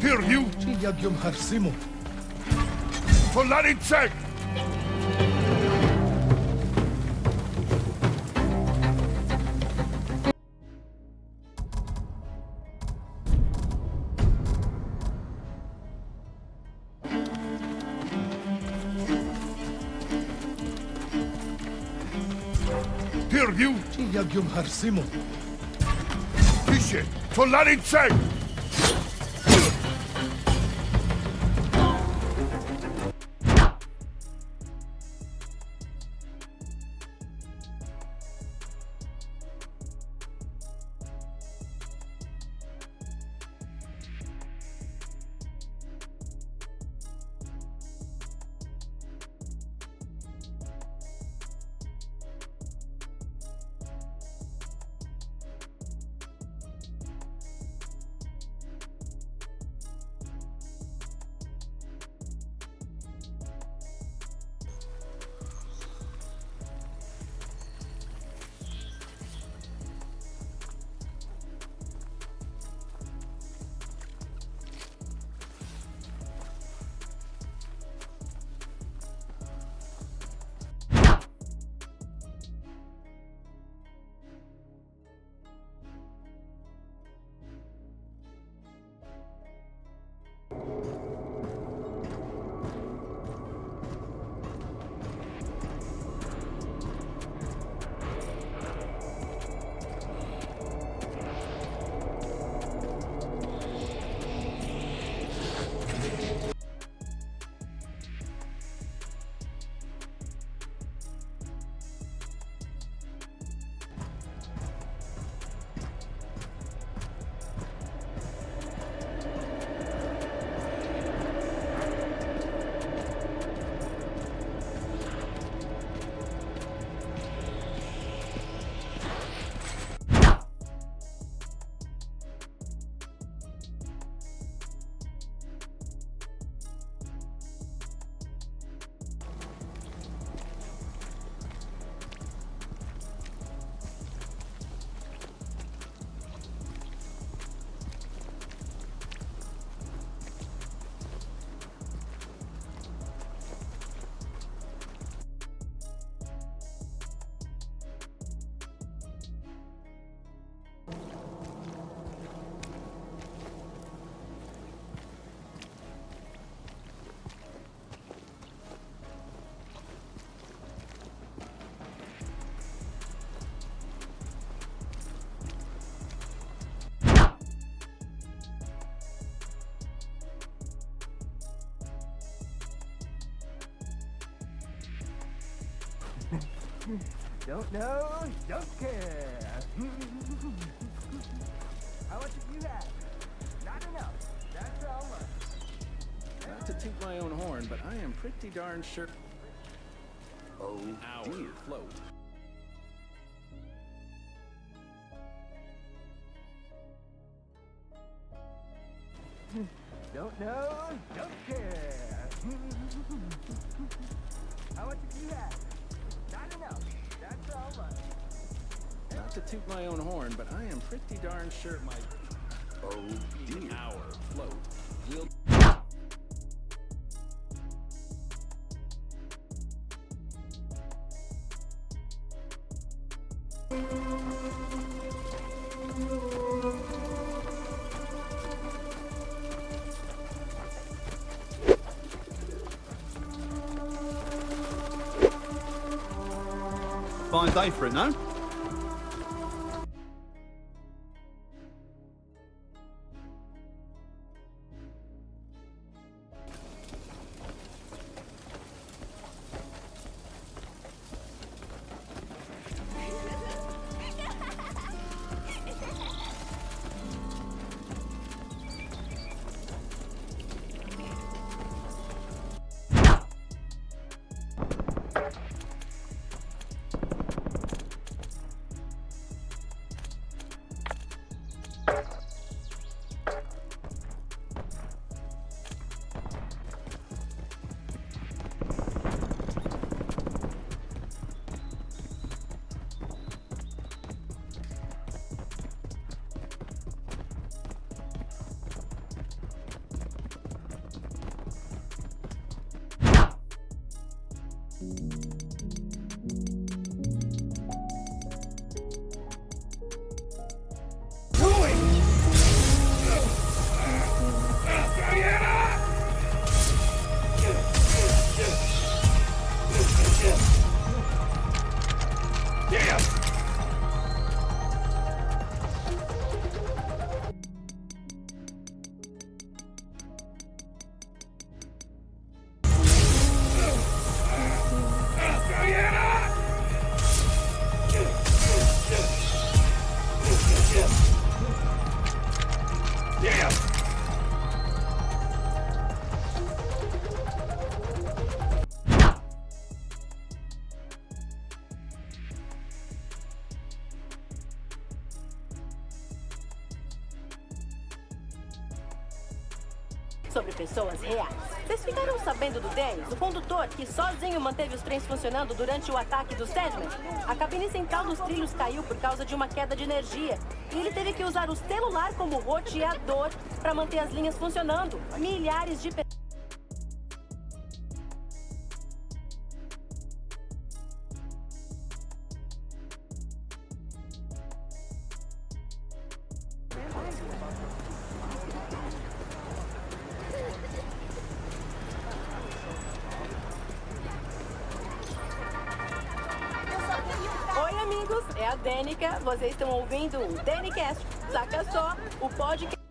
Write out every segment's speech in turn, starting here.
Pierdil! Ci jak ją harsymu. Folanicek! Pierdil! Ci jak ją harsymu. Pisze! Folanicek! Don't know, don't care. How much have you had? Not enough. That's how much. Not to toot my own horn, but I am pretty darn sure. Oh, Our float. don't know, don't care. How much have you had? Not enough. That's how much. Not to toot my own horn, but I am pretty darn sure my our float will. Fine day for it, no? sobre pessoas reais. Vocês ficaram sabendo do Dennis, o condutor que sozinho manteve os trens funcionando durante o ataque dos Deadmen? A cabine central dos trilhos caiu por causa de uma queda de energia. E ele teve que usar o celular como roteador para manter as linhas funcionando. Milhares de pessoas. Oi, amigos, é a Danica. Vocês estão ouvindo o Danicast. Saca só, o podcast.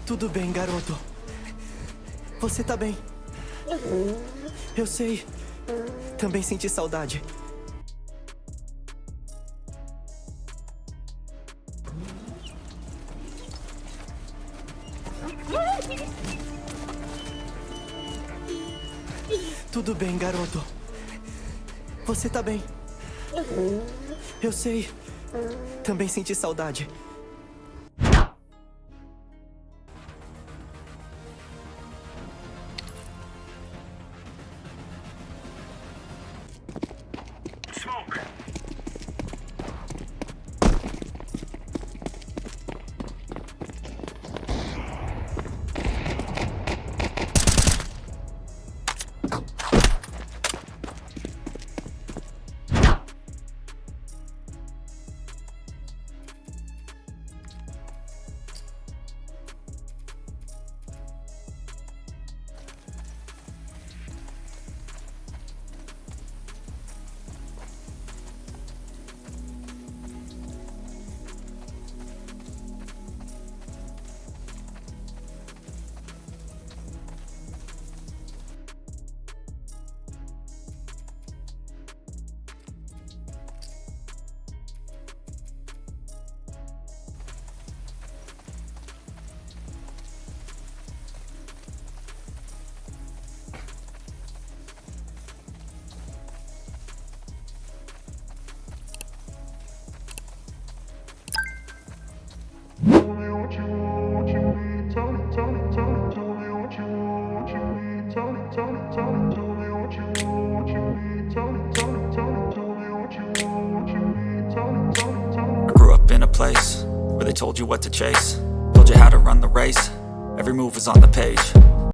Tudo bem, garoto. Você tá bem. Eu sei. Também senti saudade. Tudo bem, garoto. Você tá bem. Eu sei. Também senti saudade. I grew up in a place where they told you what to chase, told you how to run the race. Every move was on the page,